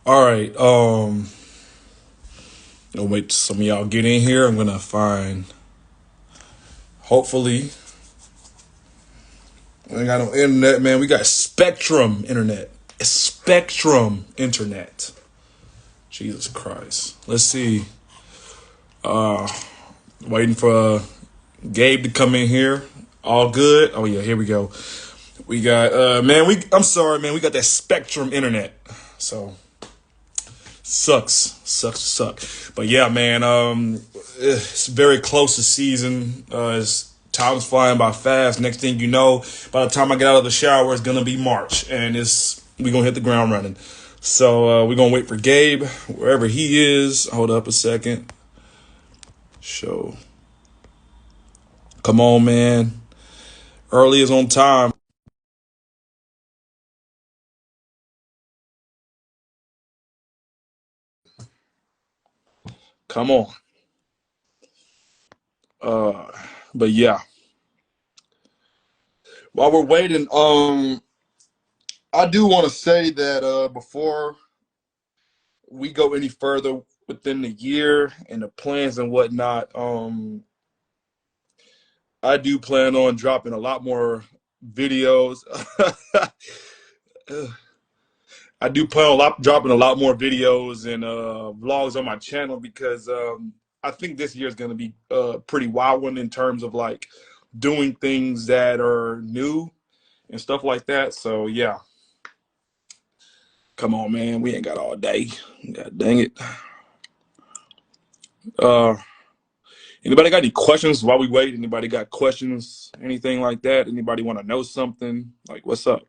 All right. I'll wait till some of y'all get in here. I'm gonna find. Hopefully, we ain't got no internet, man. We got Spectrum internet. It's Spectrum internet. Jesus Christ. Let's see. Waiting for Gabe to come in here. All good. Oh yeah, here we go. We got man. I'm sorry, man. We got that Spectrum internet. So suck. But yeah, man, it's very close to season. Time's flying by fast. Next thing you know, by the time I get out of the shower, it's gonna be March, and we gonna hit the ground running. So we're gonna wait for Gabe wherever he is. Hold up a second. Show. Come on, man. Early is on time. Come on. Uh, but yeah, while we're waiting, I do want to say that before we go any further within the year and the plans and whatnot, I do plan on dropping a lot more videos. I do plan on dropping a lot more videos and vlogs on my channel because I think this year is going to be a pretty wild one in terms of like doing things that are new and stuff like that. So yeah, come on, man, we ain't got all day. God dang it. Uh, Anybody got any questions while we wait? Anybody got questions? Anything like that? Anybody want to know something? Like, what's up?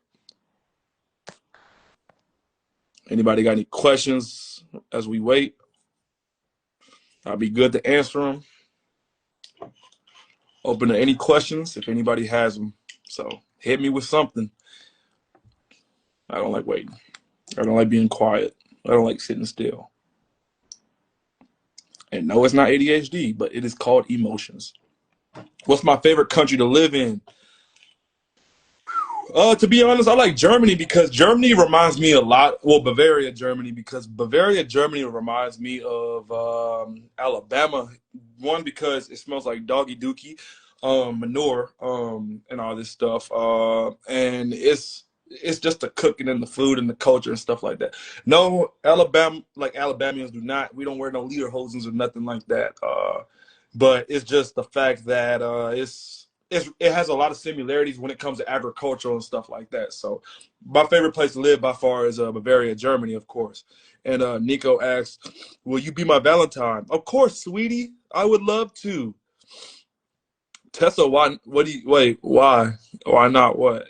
Anybody got any questions as we wait? I'll be good to answer them. Open to any questions if anybody has them. So hit me with something. I don't like waiting. I don't like being quiet. I don't like sitting still. And no, it's not ADHD, but it is called emotions. What's my favorite country to live in? To be honest, I like Germany because Germany reminds me a lot. Well, Bavaria, Germany, because Bavaria, Germany reminds me of Alabama. One, because it smells like doggy dookie, manure, and all this stuff. And it's just the cooking and the food and the culture and stuff like that. No, Alabamians do not. We don't wear no lederhosens or nothing like that. But it's just the fact that it has a lot of similarities when it comes to agriculture and stuff like that. So my favorite place to live by far is Bavaria, Germany, of course. And Nico asks, will you be my Valentine? Of course, sweetie. I would love to. Tessa, why? What do you wait? Why? Why not? What?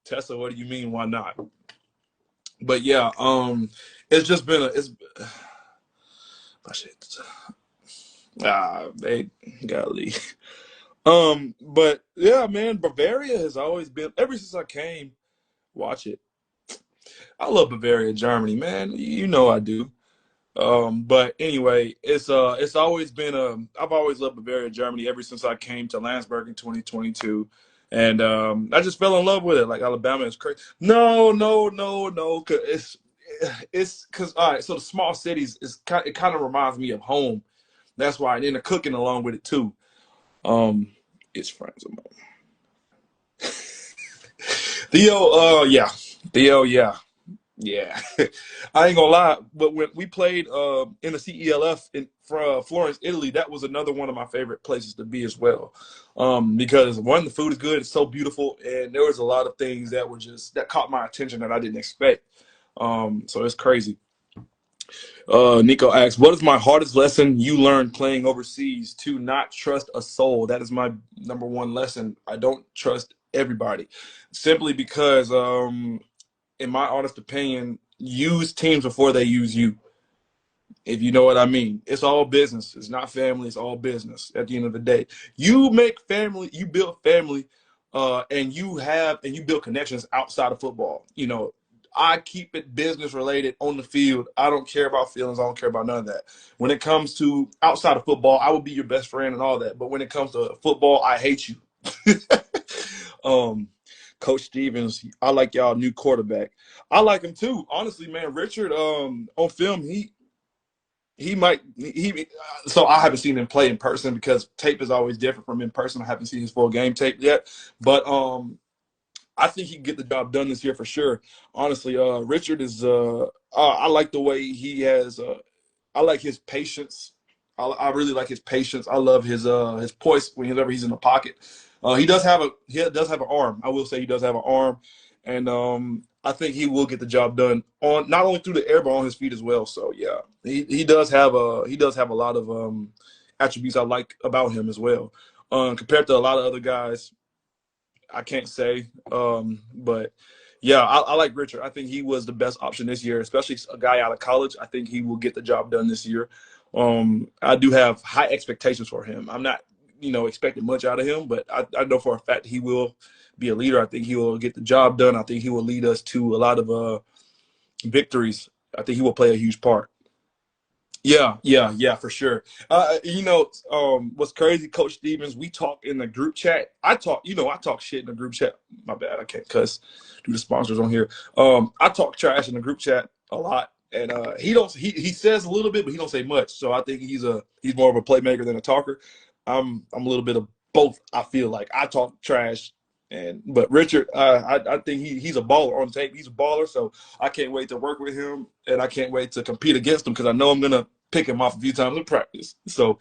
Tessa, what do you mean? Why not? But yeah, it's just been a it's. My shit. They golly. But yeah, man, Bavaria has always been ever since I came. Watch it. I love Bavaria, Germany, man. You know I do. But anyway, it's always been I've always loved Bavaria, Germany ever since I came to Landsberg in 2022. And I just fell in love with it. Like Alabama is crazy. No, cause it's because all right. So the small cities it kind of reminds me of home. That's why, and then the cooking along with it too. Um, it's friends of mine. Yeah, Theo, yeah. I ain't gonna lie, but when we played in the CELF in Florence, Italy, that was another one of my favorite places to be as well. Because one, the food is good, it's so beautiful, and there was a lot of things that caught my attention that I didn't expect. So it's crazy. Nico asks, what is my hardest lesson you learned playing overseas? To not trust a soul. That is my number one lesson. I don't trust everybody, simply because, in my honest opinion, use teams before they use you. If you know what I mean, it's all business. It's not family. It's all business. At the end of the day, you make family. You build family, and you build connections outside of football. I keep it business related on the field. I don't care about feelings. I don't care about none of that. When it comes to outside of football, I will be your best friend and all that. But when it comes to football, I hate you. um, Coach Stevens, I like y'all new quarterback. I like him too. Honestly, man, Richard, on film, he might he so I haven't seen him play in person because tape is always different from in person. I haven't seen his full game tape yet. But I think he can get the job done this year for sure. Honestly, Richard is I like the way he has I like his patience. I really like his patience. I love his poise whenever he's in the pocket. He does have an arm. I will say he does have an arm, and I think he will get the job done on not only through the air but on his feet as well. So yeah, he does have a lot of attributes I like about him as well. Compared to a lot of other guys, I can't say, but yeah, I like Richard. I think he was the best option this year, especially a guy out of college. I think he will get the job done this year. I do have high expectations for him. I'm not, expecting much out of him, but I know for a fact he will be a leader. I think he will get the job done. I think he will lead us to a lot of victories. I think he will play a huge part. Yeah, for sure. What's crazy, Coach Stevens, we talk in the group chat. I talk shit in the group chat. My bad, I can't cuss due to sponsors on here. I talk trash in the group chat a lot. And he says a little bit, but he don't say much. So I think he's more of a playmaker than a talker. I'm a little bit of both. I feel like I talk trash, but Richard, I think he's a baller on tape. He's a baller, so I can't wait to work with him, and I can't wait to compete against him because I know I'm gonna pick him off a few times in practice. So,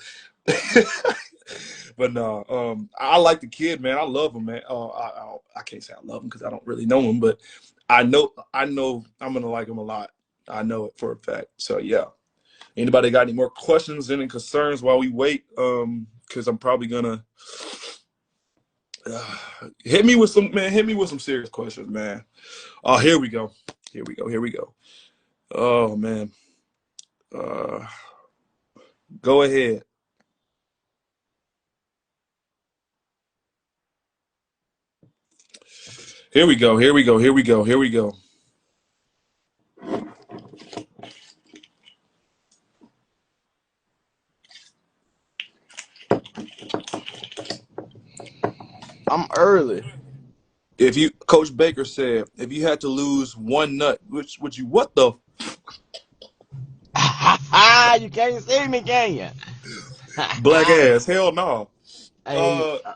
but no, I like the kid, man. I love him, man. I can't say I love him because I don't really know him, but I know I'm gonna like him a lot. I know it for a fact. So yeah. Anybody got any more questions, any concerns while we wait? Because I'm probably gonna hit me with some serious questions, man. Oh, here we go. Oh man. Go ahead. Here we go. I'm early. Coach Baker said, if you had to lose one nut, which would you? What the? You can't see me, can you? Black ass. Hell no. Hey, Uh,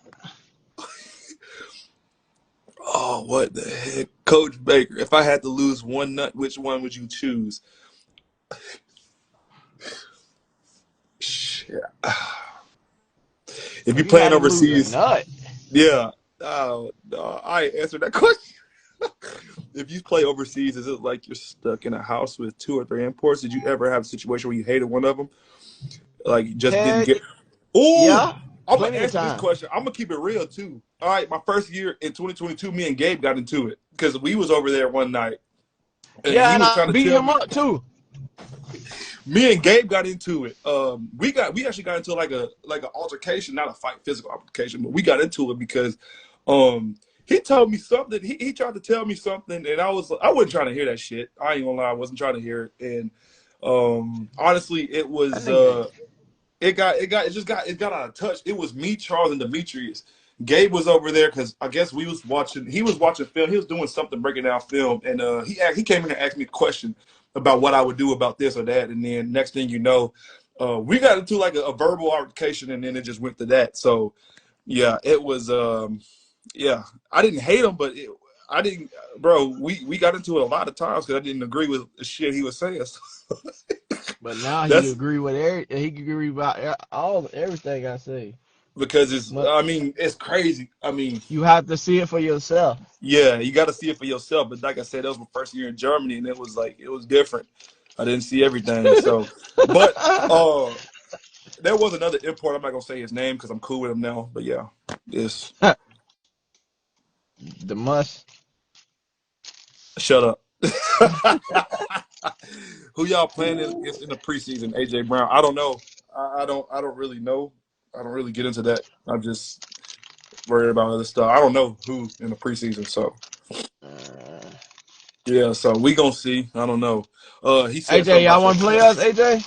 oh, what the heck, Coach Baker? If I had to lose one nut, which one would you choose? Shit. If if you're you had playing to lose a overseas, nut, yeah. Oh, no, I ain't answered that question. If you play overseas, is it like you're stuck in a house with two or three imports? Did you ever have a situation where you hated one of them? Like you just didn't hell get. Ooh, yeah, I'm gonna plenty of answer this time. question. I'm gonna keep it real too. All right, my first year in 2022, me and Gabe got into it because we was over there one night, and Yeah, he and was I trying to beat tell him me. up too. Me and Gabe got into it. We actually got into like an altercation, not a fight, physical altercation, but we got into it because he told me something. He tried to tell me something, and I wasn't trying to hear that shit. I ain't gonna lie, I wasn't trying to hear it. And honestly, it That was nigga, it got out of touch. It was me, Charles, and Demetrius. Gabe was over there because I guess we was watching. He was watching film. He was doing something, breaking down film, and he came in and asked me a question about what I would do about this or that. And then next thing you know, we got into like a verbal altercation, and then it just went to that. So yeah, it was. Yeah, I didn't hate him, but I didn't, bro. We got into it a lot of times because I didn't agree with the shit he was saying. So but now he that's agree with he can agree about everything I say. because it's. But I mean, it's crazy. I mean, you have to see it for yourself. yeah, you got to see it for yourself. But like I said, that was my first year in Germany, and it was different. I didn't see everything. So, but there was another import. I'm not gonna say his name because I'm cool with him now. But yeah, it's The must. shut up. Who y'all playing against in the preseason? AJ Brown. I don't know. I don't really know. I don't really get into that. I'm just worried about other stuff. I don't know who in the preseason. So Uh, yeah. So we gonna see. I don't know. He said AJ, something y'all about your want to play us, AJ?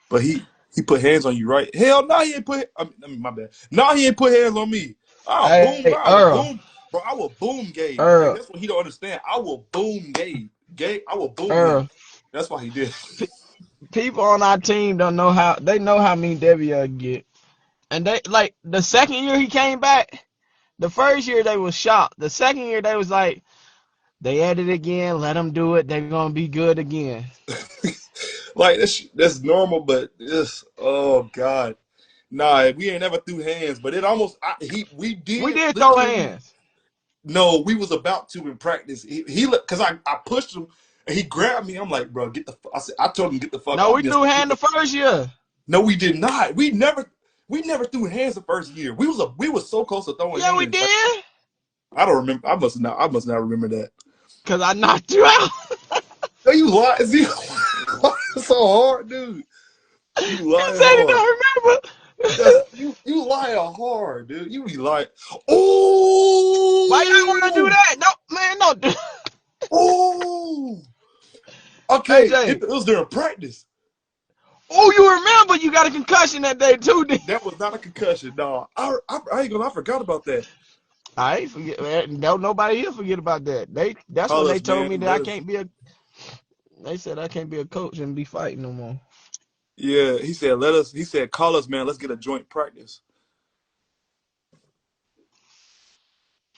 but he put hands on you, right? Hell no, he ain't put. I mean, my bad. No, he ain't put hands on me. I'll boom, Hey, bro. I will Earl, boom, bro. I will boom Gabe. Like Earl, that's what he don't understand. I will boom Gabe. Gabe, I will boom him. Earl. That's why he did. P- People on our team don't know how they know how mean Devion get, and they like the second year he came back. The first year they was shocked. The second year they was like, they at it again. Let them do it. They're gonna be good again. Like that's normal, but this, oh God. Nah, we ain't never threw hands, but it almost we We did did throw literally. hands. No, we was about to in practice. He because I pushed him and he grabbed me. I'm like, bro, get the. I told him get the fuck No, off we me. I said, threw hand the first year. no, we did not. We never threw hands the first year. We was so close to throwing Yeah, we hands. Like did. I don't remember. I must not remember that. Cause I knocked you out. No, you lying? See, so hard, dude. You You lying said you hard. don't remember. That's you lying hard, dude. You be lying. Why y'all wanna do Oh, that? No, man, no. oh. Okay, AJ. it was during practice. Oh, you remember you got a concussion that day too, did That was not a concussion, dog. I ain't gonna. I forgot about that. I ain't forget. No, nobody here forget about that. That's when Call they us, told man. me that I Let us. can't be a. They said I can't be a coach and be fighting no more. Yeah, he said, let us. He said, call us, man. Let's get a joint practice.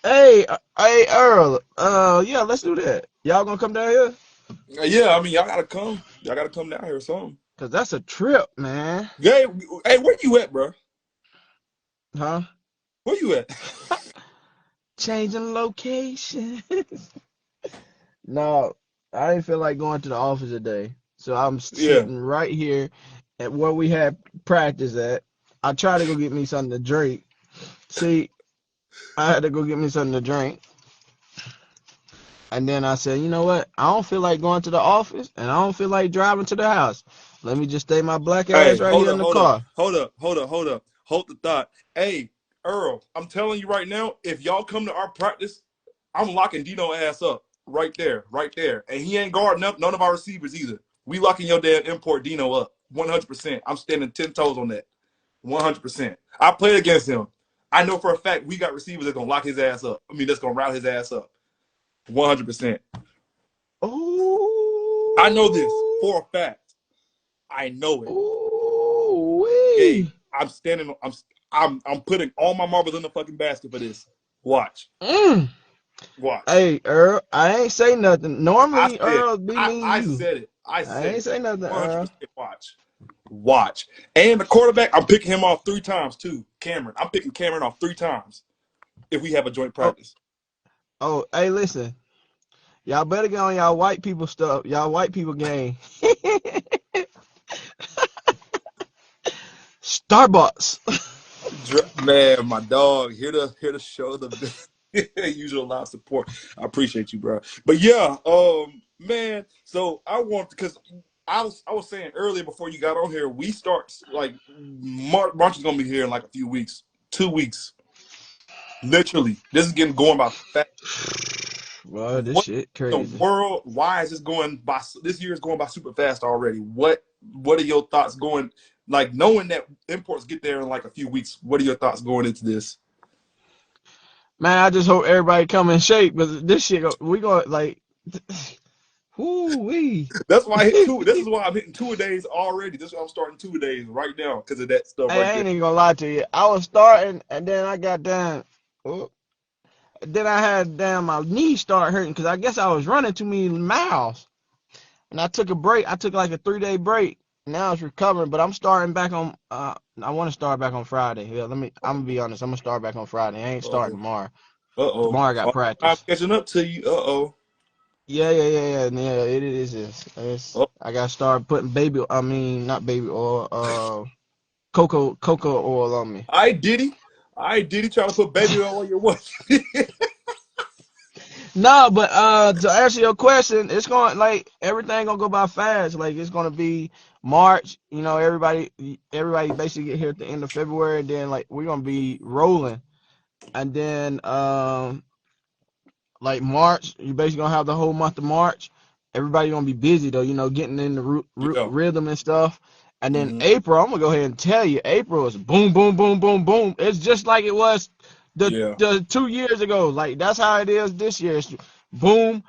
Hey, Earl. Yeah, let's do that. Y'all gonna come down here? Yeah, I mean, y'all gotta come. Y'all gotta come down here or something. Cause that's a trip, man. Hey, hey, where you at, bro? Huh? Where you at? Changing location. No, I didn't feel like going to the office today, so I'm Yeah. sitting right here at where we had practice at. I tried to go get me something to drink. See, I had to go get me something to drink. And then I said, you know what? I don't feel like going to the office and I don't feel like driving to the house. Let me just stay my black ass Hey, right here in the car. hold the thought. Hey, Earl, I'm telling you right now, if y'all come to our practice, I'm locking Dino ass up right there, and he ain't guarding up none of our receivers either. We locking your damn import Dino up, 100%. I'm standing 10 toes on that, 100%. I played against him. I know for a fact we got receivers that gonna lock his ass up. I mean, that's gonna route his ass up, 100%. I know this Ooh, for a fact. I know it. ooh, Gabe, wee. I'm standing. I'm putting all my marbles in the fucking basket for this. Watch, Mm. watch. Hey, Earl, I ain't say nothing. I Normally, said. Earl be me and I you. said it. I I said ain't it. say nothing, Earl. 100%. Watch, watch. And the quarterback, I'm picking him off 3 times too. Cameron, I'm picking Cameron off 3 times if we have a joint Oh, practice. oh, hey, listen. Y'all better get on y'all white people stuff. Y'all white people game. Starbucks. Man, my dog here to show the usual live support. I appreciate you, bro. But yeah, man. So I want because I was saying earlier before you got on here, we start like March is gonna be here in like a few weeks, 2 weeks, literally. This is getting going by fast. Well, this What shit in the crazy. world? Why is this going by? This year is going by super fast already. What are your thoughts going? Like knowing that imports get there in like a few weeks. What are your thoughts going into this? Man, I just hope everybody come in shape, but this shit, we going like, whoo wee. That's why I hit two. This is why I'm hitting 2 a days already. This is why I'm starting 2 a days right now because of that stuff Hey, right I there. ain't even gonna lie to you. I was starting, and then I got down. Oh, then I had down my knees start hurting because I guess I was running too many miles, and I took a break. I took like a 3 day break. Now it's recovering, but I'm starting back on. I want to start back on Friday. Yeah, let me. I'm gonna be honest. I'm gonna start back on Friday. I ain't Uh starting oh. tomorrow. Uh Tomorrow I got oh. I'm practice. catching up to you. Uh Yeah. It is. oh. I gotta start putting baby. I mean, not baby oil. Cocoa oil on me. I did he. I did he trying to put baby oil on your what? No, but to answer your question, it's going like everything gonna go by fast. Like it's gonna be March. You know, everybody basically get here at the end of February. And then like we're gonna be rolling, and then like March, you basically gonna have the whole month of March. Everybody gonna be busy though, you know, getting in the Yeah. rhythm and stuff. And then Mm-hmm. April, I'm gonna go ahead and tell you, April is boom, boom, boom, boom, boom. It's just like it was Yeah. The 2 years ago, like that's how it is this year. It's boom,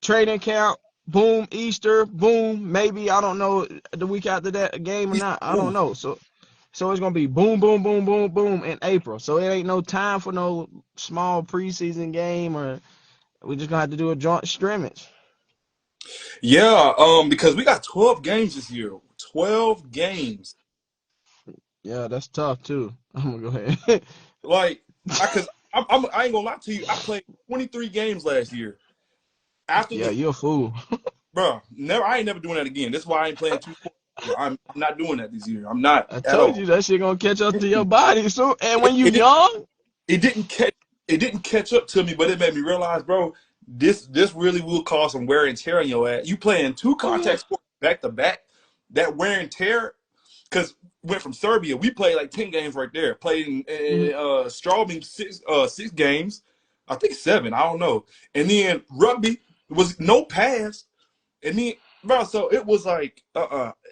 training camp, boom, Easter, boom, maybe I don't know the week after that a game or He's not. I don't ooh. know. So it's gonna be boom, boom, boom, boom, boom in April. So it ain't no time for no small preseason game, or we just gonna have to do a joint scrimmage. Yeah, because we got 12 games this year. 12 games. Yeah, that's tough too. I'm gonna go ahead. Like, cause I ain't gonna lie to you. I played 23 games last year. After Yeah, the you're a fool. bro, never. I ain't never doing that again. That's why I ain't playing 2 sports this year. I'm not doing that this year. I'm not I at told all. you that shit gonna catch up to your body. So, and It, when you it, young, it didn't catch. It didn't catch up to me, but it made me realize, bro, this really will cause some wear and tear on your ass. You playing two oh yeah. contact sports back to back, that wear and tear. Because went from Serbia, we played like 10 games right there. Played Mhm. in Straubing 6 games, I think 7. I don't know. And then rugby was no pass, and then bro, so it was like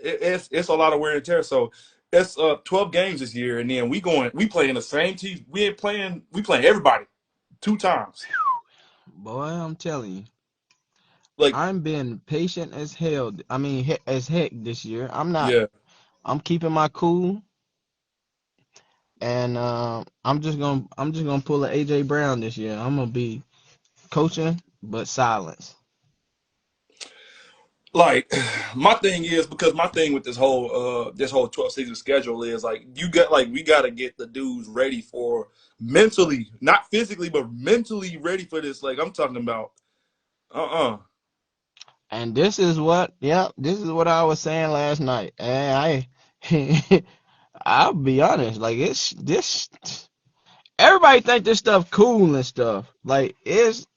it's a lot of wear and tear. So it's 12 games this year, and then we playing the same team. We playing everybody 2 times. Boy, I'm telling you, Like I'm being patient as hell. I mean, as heck this year. I'm not. yeah. I'm keeping my cool, and I'm just gonna pull a AJ Brown this year. I'm gonna be coaching, but silence. Like my thing is because my thing with this whole 12 season schedule is like we gotta get the dudes ready for mentally, not physically, but mentally ready for this. Like I'm talking about uh-uh. And this is what, yeah, this is what I was saying last night. And I, I'll be honest, like it's this. Everybody think this stuff cool and stuff. Like it's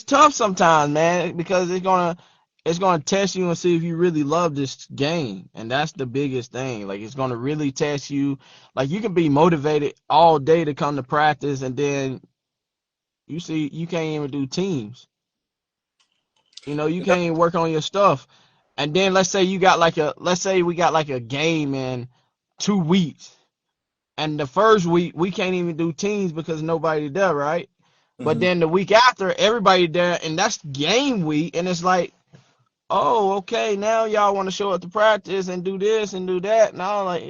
tough sometimes, man, because it's gonna test you and see if you really love this game, and that's the biggest thing. Like it's gonna really test you. Like you can be motivated all day to come to practice, and then you see you can't even do teams. You And that, can't even work on your stuff. And then let's say we got like a game in 2 weeks, and the first week we can't even do teams because nobody there, right? But mhm. then the week after, everybody there, and that's game week, and it's like, oh, okay, now y'all want to show up to practice and do this and do that. Now, like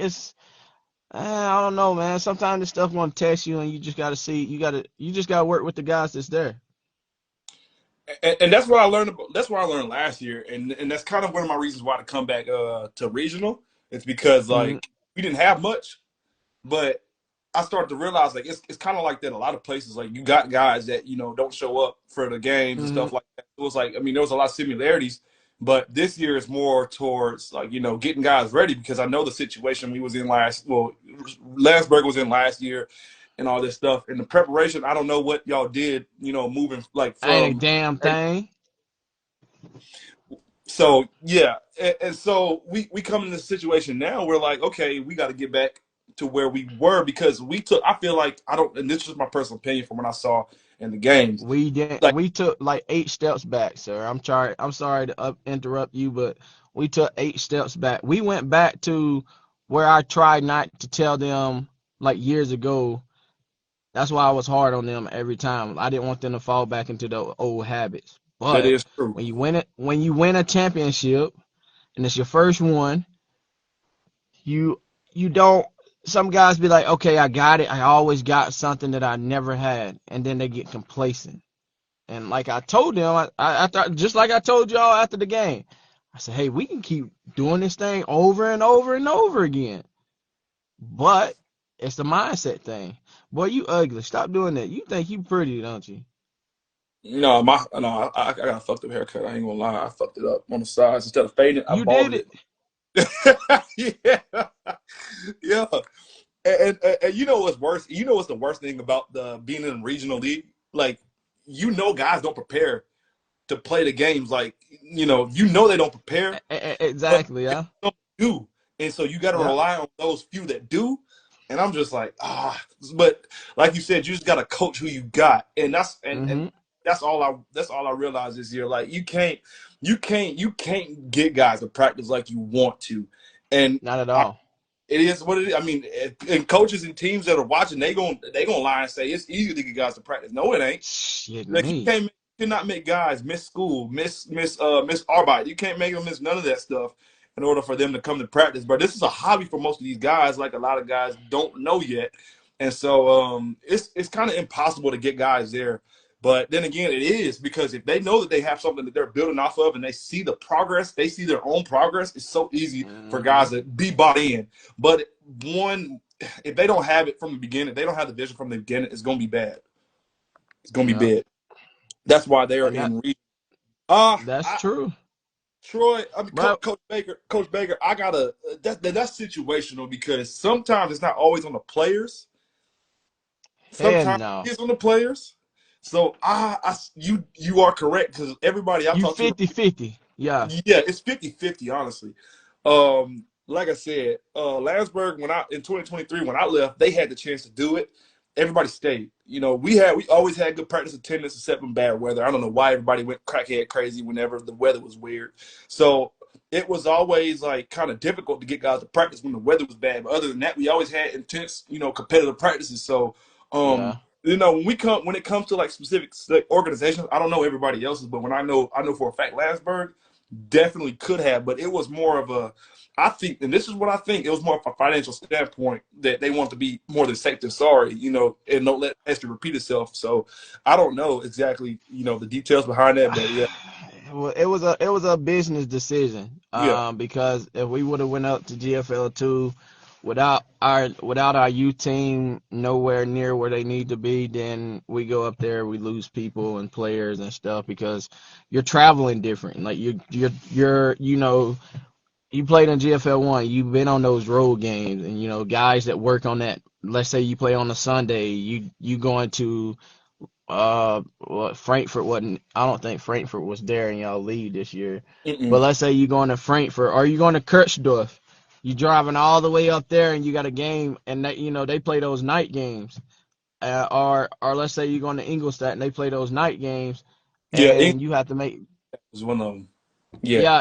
I don't know, man. Sometimes this stuff gonna test you, and you just gotta see, you just gotta work with the guys that's there. And that's what I learned about, that's what I learned last year, and that's kind of one of my reasons why to come back to regional. It's because Hmm. like we didn't have much. But I started to realize like it's kind of like that. A lot of places like you got guys that don't show up for the games and Hmm. stuff like that. It was like there was a lot of similarities, but this year is more towards like getting guys ready because I know the situation we was in Landsberg was in last year and all this stuff and the preparation. I don't know what y'all did moving like Ain't a from damn thing. so yeah, and so we come in this situation now. We're like, okay, we got to get back to where we were because we took. I feel like I don't, and this is my personal opinion from what I saw in the games. We did. Like We took like 8 steps back, sir. I'm sorry. I'm sorry to interrupt you, but we took 8 steps back. We went back to where I tried not to tell them like years ago. That's why I was hard on them every time. I didn't want them to fall back into the old habits. that But is true. when you win a championship and it's your first one, you you don't. Some guys be like, okay, I got it. I always got something that I never had, and then they get complacent. And like I told them, I thought just like I told y'all after the game, I said, hey, we can keep doing this thing over and over and over again. But it's the mindset thing. Boy, you ugly. Stop doing that. You think you pretty, don't you? I got a fucked up haircut. I ain't gonna lie, I fucked it up on the sides instead of fading it. I You did balded it. it. Yeah, yeah. And you know what's worse? You know what's the worst thing about the being in a regional league? Like guys don't prepare to play the games. Like they don't prepare, but Exactly, yeah. some do, and so you got to Yeah. rely on those few that do. And I'm just like but like you said, you just got to coach who you got, and Mm-hmm. that's all I realized this year. Like you can't get guys to practice like you want to, and Not at I, all. it is what it is. I mean, and coaches and teams that are watching, they gonna lie and say it's easy to get guys to practice. No, it ain't. Shit, Like me. you cannot make guys miss school, miss arbeit. You can't make them miss none of that stuff in order for them to come to practice. But this is a hobby for most of these guys, like a lot of guys don't know yet, and so it's kind of impossible to get guys there. But then again, it is because if they know that they have something that they're building off of and they see the progress, they see their own progress, it's so easy for Mm-hmm. guys to be bought in. But one, if they don't have it from the beginning, they don't have the vision from the beginning, it's going to be bad. It's going to Yeah, be bad. That's why they are and in region. that's true. Troy, I mean, But Coach Baker, I gotta that's situational because sometimes it's not always on the players. hell Sometimes no. it's on the players. So you are correct because everybody I've You talked to, 50-50. Yeah, yeah, it's 50-50, honestly. Like I said, Landsberg, when I in 2023 when I left, they had the chance to do it. Everybody stayed. You know, we always had good practice attendance except in bad weather. I don't know why everybody went crackhead crazy whenever the weather was weird. So it was always like kind of difficult to get guys to practice when the weather was bad. But other than that, we always had intense, competitive practices. So yeah. when it comes to like specific like, organizations, I don't know everybody else's, but I know for a fact Landsberg definitely could have, but it was more of a, I think, and this is what I think, it was more of a financial standpoint that they want to be more than safe than sorry, and don't let history repeat itself. So I don't know exactly, the details behind that, but yeah, Well, it was a business decision. yeah. Because if we would have went up to GFL 2 without our youth team nowhere near where they need to be, then we go up there, we lose people and players and stuff because you're traveling different. Like you're you played in GFL 1, you've been on those road games, and guys that work on that. Let's say you play on a Sunday, you going to Frankfurt wasn't. I don't think Frankfurt was there in y'all league this year. But Mm-mm. let's say you're going to Frankfurt or you're going to Kirchdorf. You driving all the way up there and you got a game, and they play those night games. Or let's say you're going to Ingolstadt and they play those night games, Yeah, England and you have to make. was one of them. Yeah. Yeah,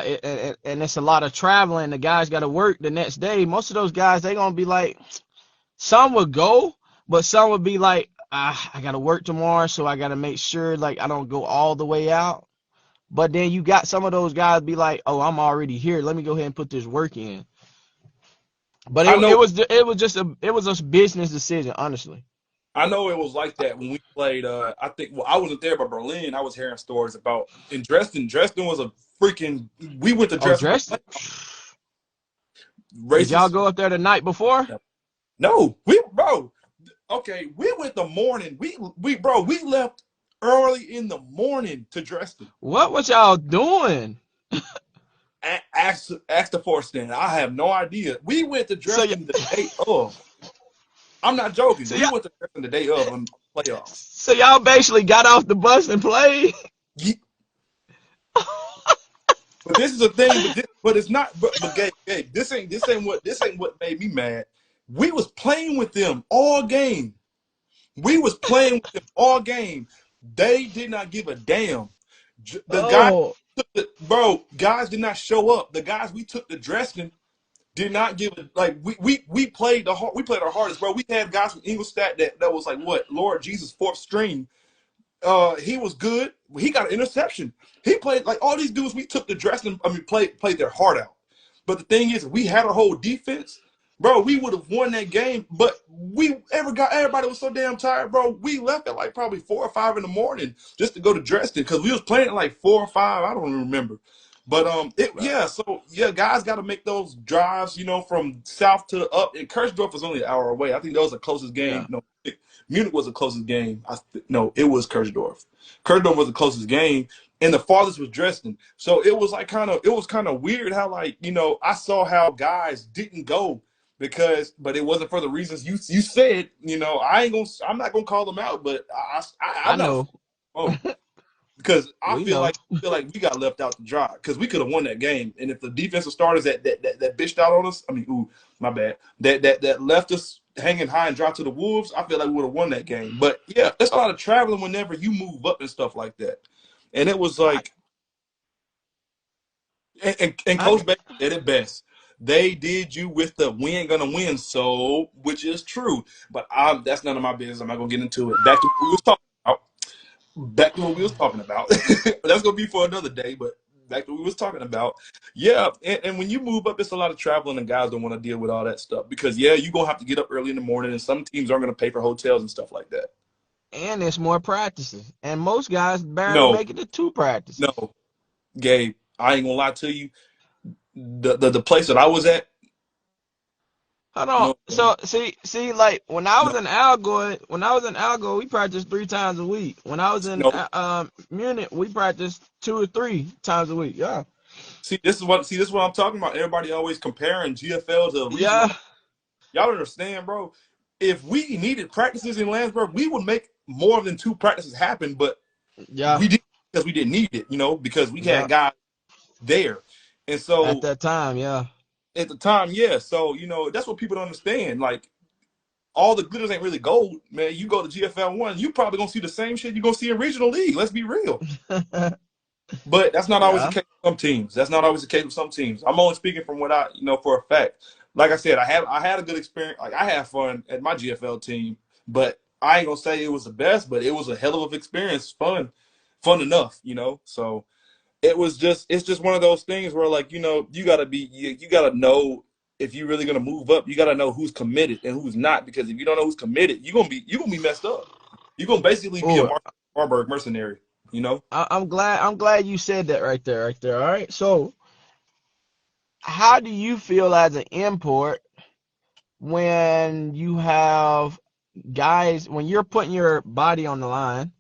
and it's a lot of traveling. The guys got to work the next day. Most of those guys, they gonna be like, some would go, but some would be like, I gotta work tomorrow, so I gotta make sure like I don't go all the way out. But then you got some of those guys be like, oh, I'm already here. Let me go ahead and put this work in. But I it know was it was just a business decision, honestly. I know it was like that when we played. I think. Well, I wasn't there, but Berlin. I was hearing stories about in Dresden. Dresden was a freaking. We went to Oh, Dresden to Dresden? play Did y'all racist. go up there the night before? No, bro. Okay, we went the morning. We left early in the morning to Dresden. What was y'all doing? Ask the force stand. I have no idea. We went to So Dresden the day of. I'm not joking. so We y'all went to Dresden the day of on playoffs. so y'all basically got off the bus and played. But this is a thing. But it's not. But Gabe, this ain't what made me mad. We was playing with them all game. We was playing with them all game. They did not give a damn. The guys, Oh, guys did not show up. The guys we took to Dresden did not give it. Like we played we played our hardest, bro. We had guys from Ingolstadt that was like what Lord Jesus fourth string. He was good. He got an interception. He played like all these dudes we took to Dresden. I mean, played their heart out. But the thing is, we had a whole defense, bro. We would have won that game. But everybody was so damn tired, bro. We left at like probably 4 or 5 in the morning just to go to Dresden because we was playing at like 4 or 5. I don't even remember. But right. so yeah, guys got to make those drives, from south to up. And Kirchdorf was only an hour away. I think that was the closest game. Yeah. No, Munich was the closest game. No, it was Kirchdorf. Kirchdorf was the closest game, and the farthest was Dresden. So it was kind of weird how I saw how guys didn't go but it wasn't for the reasons you said. I'm not gonna call them out, but I I'm not. know. Oh, because I We feel know. like we got left out to dry because we could have won that game. And if the defensive starters that bitched out on us, I mean, ooh, my bad, that left us hanging high and dry to the wolves, I feel like we would have won that game. But yeah, it's a lot of traveling whenever you move up and stuff like that. And it was I like, and I Coach Baker did it best. They did you with the "we ain't gonna win," so which is true. But that's none of my business. I'm not gonna get into it. Back to what we was talking about. Back to what we was talking about. That's gonna be for another day. But back to what we was talking about. Yeah, and when you move up, it's a lot of traveling, and guys don't want to deal with all that stuff because yeah, you gonna have to get up early in the morning, and some teams aren't gonna pay for hotels and stuff like that. And there's more practices. And most guys barely No, make it to 2 practices. no, Gabe. I ain't gonna lie to you. The place that I was at, Hold on. no, So see, like when I no, was in Algoy, we practiced 3 times a week. When I was in no. Munich, we practiced 2 or 3 times a week. Yeah, This is what I'm talking about. Everybody always comparing GFL to regional. yeah, Y'all don't understand, bro. If we needed practices in Landsberg, we would make more than 2 practices happen, but yeah, we didn't because we didn't need it, because we yeah. had guys there. And At so that time, yeah, at the time, yeah. So, that's what people don't understand. Like all the glitters ain't really gold, man. You go to GFL 1, you probably gonna see the same shit you're gonna see in regional league. Let's be real. But that's not always the yeah. case with some teams. That's not always the case with some teams. I'm only speaking from what I, for a fact. Like I said, I had a good experience. Like I had fun at my GFL team, but I ain't gonna say it was the best, but it was a hell of an experience. Fun enough. So it's just one of those things where like, you gotta you gotta know if you're really gonna move up, you gotta know who's committed and who's not. Because if you don't know who's committed, you're gonna be messed up. You're gonna basically be a Oh, Marburg mercenary, you know? I'm glad you said that right there. All right. So, how do you feel as an import when you have guys when you're putting your body on the line?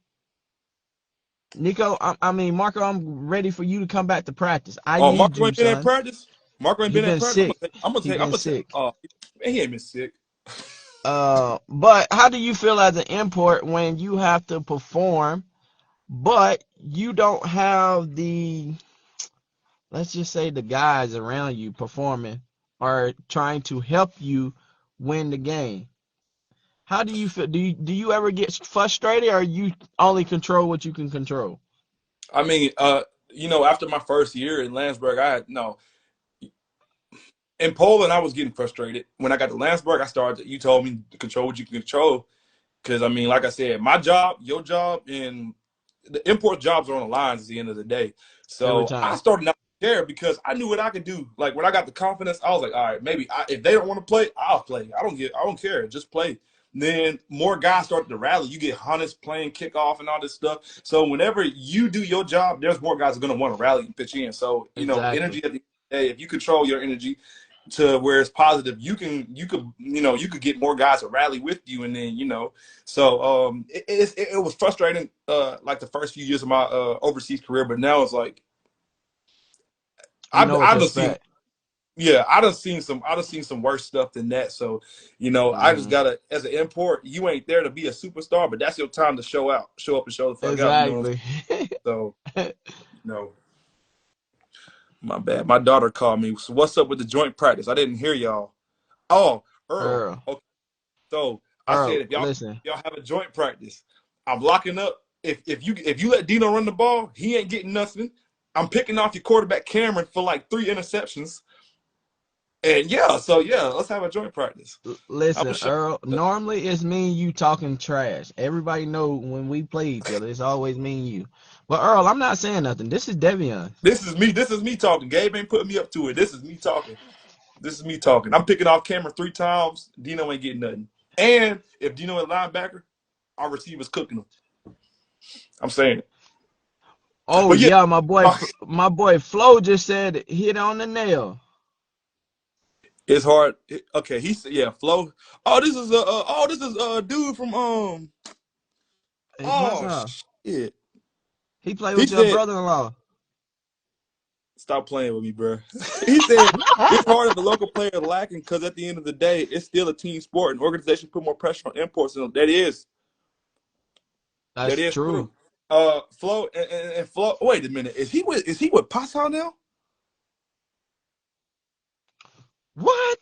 Nico, I mean Marco, I'm ready for you to come back to practice. I Oh, need Marco you, ain't been at son. practice. Marco ain't He been at been practice. sick. He I'm been gonna take. sick. Man, he ain't been sick. But how do you feel as an import when you have to perform, but you don't have the, let's just say, the guys around you performing or trying to help you win the game? How do you feel? Do you ever get frustrated, or you only control what you can control? I mean, after my first year in Landsberg, I had no. In Poland, I was getting frustrated. When I got to Landsberg, I started. You told me to control what you can control. Because I mean, like I said, my job, your job, and the import jobs are on the lines at the end of the day. Every So I time. started not there because I knew what I could do. Like when I got the confidence, I was like, all right, maybe if they don't want to play, I'll play. I don't care. Just play. Then more guys started to rally. You get Hunnis playing kickoff and all this stuff. So whenever you do your job, there's more guys that are going to want to rally and pitch in. So Exactly. energy at the end of the day, if you control your energy to where it's positive, you could get more guys to rally with you, and then so it was frustrating like the first few years of my overseas career, but now it's like You I've know what I've to done seen expect. yeah I done seen some worse stuff than that. So I just Hmm. gotta, as an import, you ain't there to be a superstar, but that's your time to show up and show the fuck out. You know what I'm saying? Exactly. So you know my bad. My daughter called me. So what's up with the joint practice? I didn't hear y'all. Oh, Earl. Earl, Okay. So I said, Earl, if y'all listen. have a joint practice, I'm locking up. If you let Dino run the ball, he ain't getting nothing. I'm picking off your quarterback Cameron for like 3 interceptions. And yeah, so yeah, let's have a joint practice. I'm gonna Listen, show Earl. you. Normally it's me and you talking trash. Everybody know when we play each other, it's always me and you. But Earl, I'm not saying nothing. This is Devion. This is me. This is me talking. Gabe ain't putting me up to it. This is me talking. This is me talking. I'm picking off Cameron 3 times. Dino ain't getting nothing. And if Dino is linebacker, our receivers cooking him. I'm saying it. Oh But yeah, yeah, my boy Flo just said hit on the nail. it's hard. Okay, he said, "Yeah, Flo." Oh, this is a dude from Hey, Oh Pasa. shit. He played He with your said, brother-in-law. "Stop playing with me, bro." He said it's hard if the local player is lacking because at the end of the day, it's still a team sport, and organizations put more pressure on imports. And that That's is true. true. Flo and Flo. Wait a minute. Is he with Pasa now? What?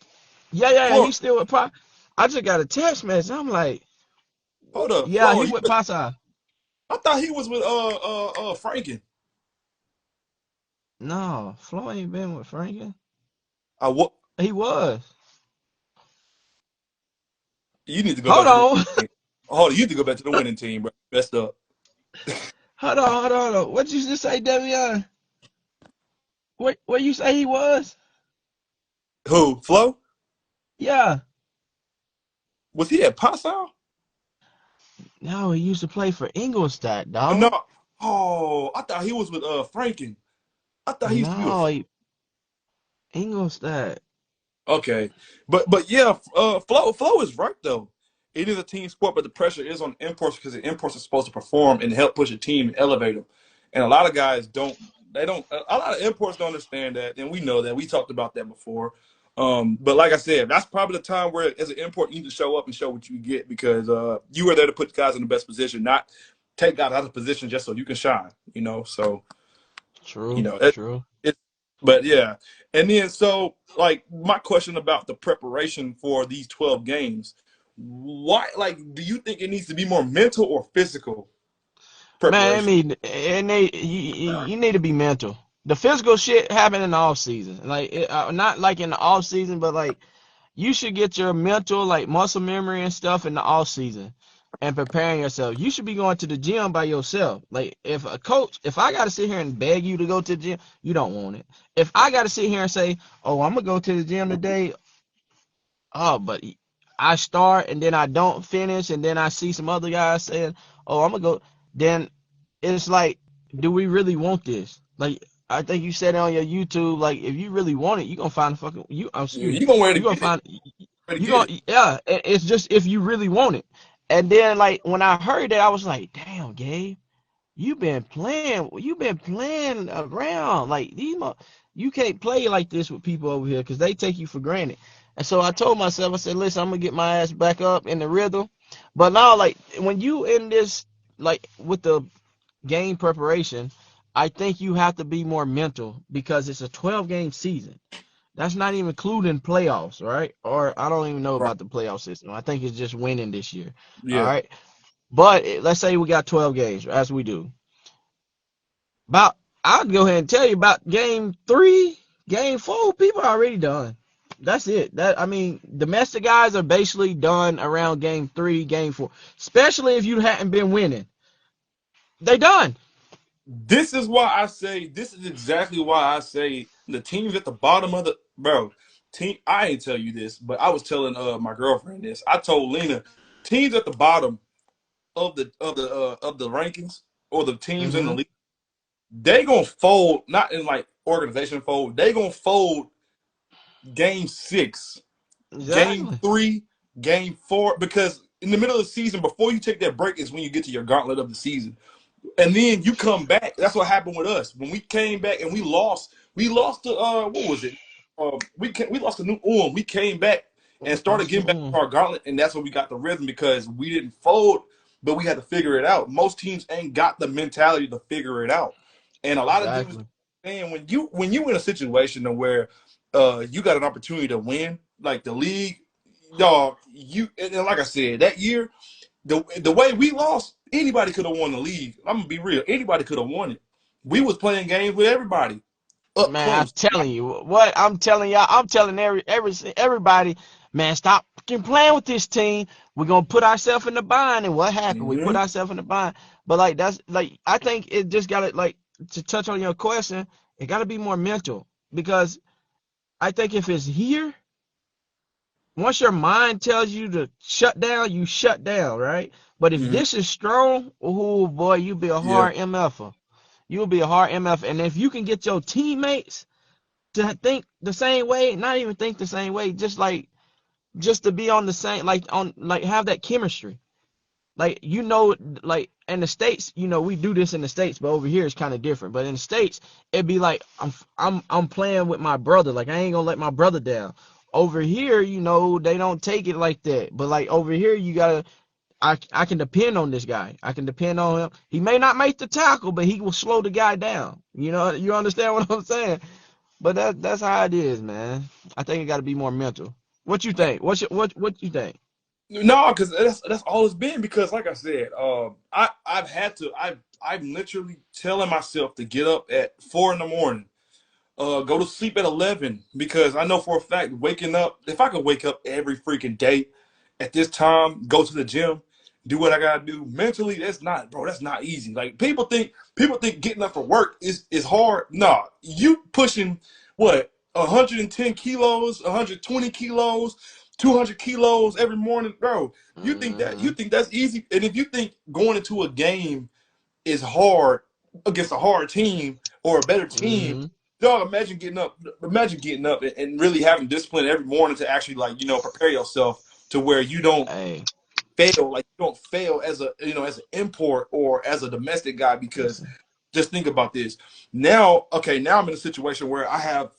Yeah. Flo, He still with Pa. I just got a text message. I'm like, hold up, yeah, Flo. he with Pasa. I thought he was with Franken. No, Flo ain't been with Franklin. What? He was. You need to go Hold back to the on. winning team. Hold on, you need to go back to the winning team, bro. Messed up. Hold on. What you just say, Devion? What you say he was? Who? Flo? Yeah. Was he at Passau? No, he used to play for Ingolstadt, Oh, no. dog. Oh, I thought he was with Franken. I thought he used to be No, with. Ingolstadt. Okay, but yeah, Flo is right though. It is a team sport, but the pressure is on imports because the imports are supposed to perform and help push a team and elevate them. And a lot of guys don't. They don't. A lot of imports don't understand that, and we know that. We talked about that before. But like I said, that's probably the time where, as an import, you need to show up and show what you get because you are there to put guys in the best position, not take guys out of position just so you can shine. So you True, know it, true. it but yeah. And then so like my question about the preparation for these 12 games, why, like, do you think it needs to be more mental or physical Man, I preparation? mean, you need to be mental. The physical shit happen in the off season, like not like in the off season, but like you should get your mental, like muscle memory and stuff in the off season, and preparing yourself. You should be going to the gym by yourself. Like if I got to sit here and beg you to go to the gym, you don't want it. If I got to sit here and say, oh, I'm gonna go to the gym today, oh, but I start and then I don't finish, and then I see some other guys saying, oh, I'm gonna go, then it's like, do we really want this? Like, I think you said it on your YouTube. Like, if you really want it, you gonna find a fucking you. Excuse me. You gonna ready You to gonna get it, find ready you to get gonna it. yeah. It's just if you really want it. And then like when I heard that, I was like, damn, Gabe, you been playing around. Like you can't play like this with people over here because they take you for granted. And so I told myself, I said, listen, I'm gonna get my ass back up in the rhythm. But now, like when you in this, like with the game preparation, I think you have to be more mental because it's a 12 game season. That's not even including playoffs, right? Or I don't even know Right. about the playoff system. I think it's just winning this year. All Yeah. right. But let's say we got 12 games, as we do. About I'll go ahead and tell you about game 3, game 4, people are already done. That's it. That I mean, domestic guys are basically done around game 3, game 4. Especially if you hadn't been winning. They done. This is exactly why I say the teams at the bottom of the bro team. I ain't tell you this, but I was telling my girlfriend this. I told Lena, teams at the bottom of the rankings or the teams in the Mm-hmm. league, they gonna fold, not in like organization fold. They gonna fold game 6, game Exactly. 3, game 4, because in the middle of the season, before you take that break, is when you get to your gauntlet of the season. And then you come back. That's what happened with us when we came back and we lost. We lost to what was it? We lost to New Ulm. We came back and started getting back to our gauntlet, and that's when we got the rhythm because we didn't fold, but we had to figure it out. Most teams ain't got the mentality to figure it out, and a lot of dudes, Exactly. man, when you in a situation where you got an opportunity to win, like the league, dog, and like I said, that year the way we lost, anybody could have won the league. I'm gonna be real. Anybody could have won it. We was playing games with everybody up Man, I'm close. telling you what I'm telling y'all. I'm telling everybody, man, stop fucking playing with this team. We're gonna put ourselves in the bind. And what happened? We put Mm-hmm. ourselves in the bind. But like that's like I think it just gotta like to touch on your question, it gotta be more mental because I think if it's here, once your mind tells you to shut down, you shut down, right? But if Mm-hmm. this is strong, oh boy, you'll be a Yeah. hard MFer. You'll be a hard MF. And if you can get your teammates to think the same way, not even think the same way, just to be on the same, like have that chemistry. Like like in the states, we do this in the states, but over here it's kind of different. But in the states, it'd be like I'm playing with my brother. Like I ain't gonna let my brother down. Over here, they don't take it like that. But like over here, you gotta I can depend on this guy. I can depend on him. He may not make the tackle, but he will slow the guy down. You understand what I'm saying? But that's how it is, man. I think it got to be more mental. What you think? What you think? No, because that's all it's been. Because like I said, I'm literally telling myself to get up at 4 in the morning. Go to sleep at 11 because I know for a fact waking up, if I could wake up every freaking day at this time, go to the gym, do what I gotta do mentally, that's not easy. Like people think getting up for work is hard. Nah, you pushing what 110 kilos, 120 kilos, 200 kilos every morning, bro. You Mm-hmm. think that's easy? And if you think going into a game is hard against a hard team or a better team. Mm-hmm. Dog, imagine getting up and really having discipline every morning to actually prepare yourself to where you don't Hey, fail, like you don't fail as as an import or as a domestic guy because listen. just think about this. Now, okay, now I'm in a situation where I have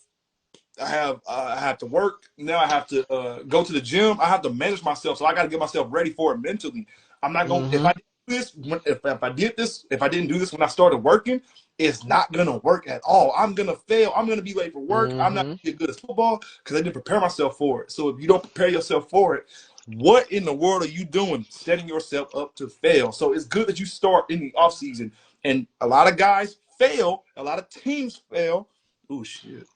to work now. I have to go to the gym. I have to manage myself, so I got to get myself ready for it mentally. I'm not gonna if Mm-hmm. I did this if I did this if I didn't do this when I started working, it's not gonna work at all. I'm gonna fail. I'm gonna be late for work. I'm not Mm-hmm. gonna get good at football because I didn't prepare myself for it. So if you don't prepare yourself for it, what in the world are you doing? Setting yourself up to fail. So it's good that you start in the off season. And a lot of guys fail. A lot of teams fail. Oh shit.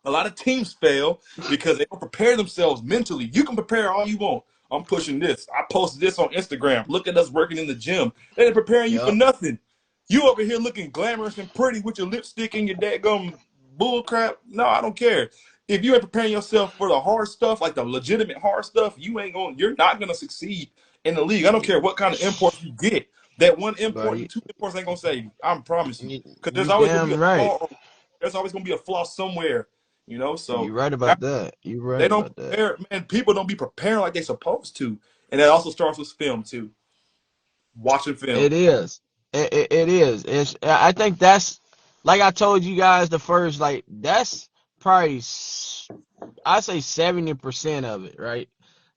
A lot of teams fail because they don't prepare themselves mentally. You can prepare all you want. I'm pushing this. I posted this on Instagram. Look at us working in the gym. They ain't preparing you for Yep. nothing. You over here looking glamorous and pretty with your lipstick and your daggum bull crap. No, I don't care. If you ain't preparing yourself for the hard stuff, like the legitimate hard stuff, you're not gonna succeed in the league. I don't care what kind of imports you get. That one But import and two imports ain't gonna save you. I promise you. Because you damn right. there's always gonna be a flaw somewhere. So You right about that. You they right don't about that. prepare, man. People don't be preparing like they supposed to, and that also starts with film too. Watching film. It is. It is. I think that's like I told you guys the first that's probably I say 70% of it, right?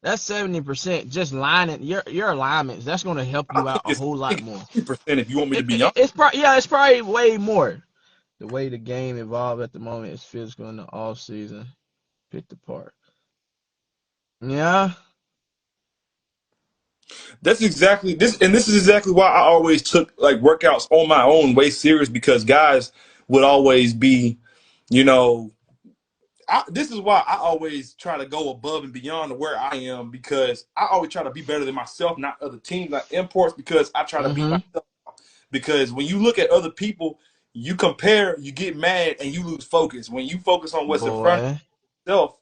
That's 70% just lining your alignments. That's going to help I you out think a it's whole I lot think more. 80% if you want me to be honest. It's probably yeah, it's probably way more. The way the game evolved at the moment is physical in the off season. Picked apart. Yeah. That's exactly this, and this is exactly why I always took like workouts on my own way serious because guys would always be, you know, this is why I always try to go above and beyond to where I am because I always try to be better than myself, not other teams, not imports, because I try to be Mm-hmm. myself. Because when you look at other people, you compare, you get mad, and you lose focus. When you focus on what's in front of Boy. yourself,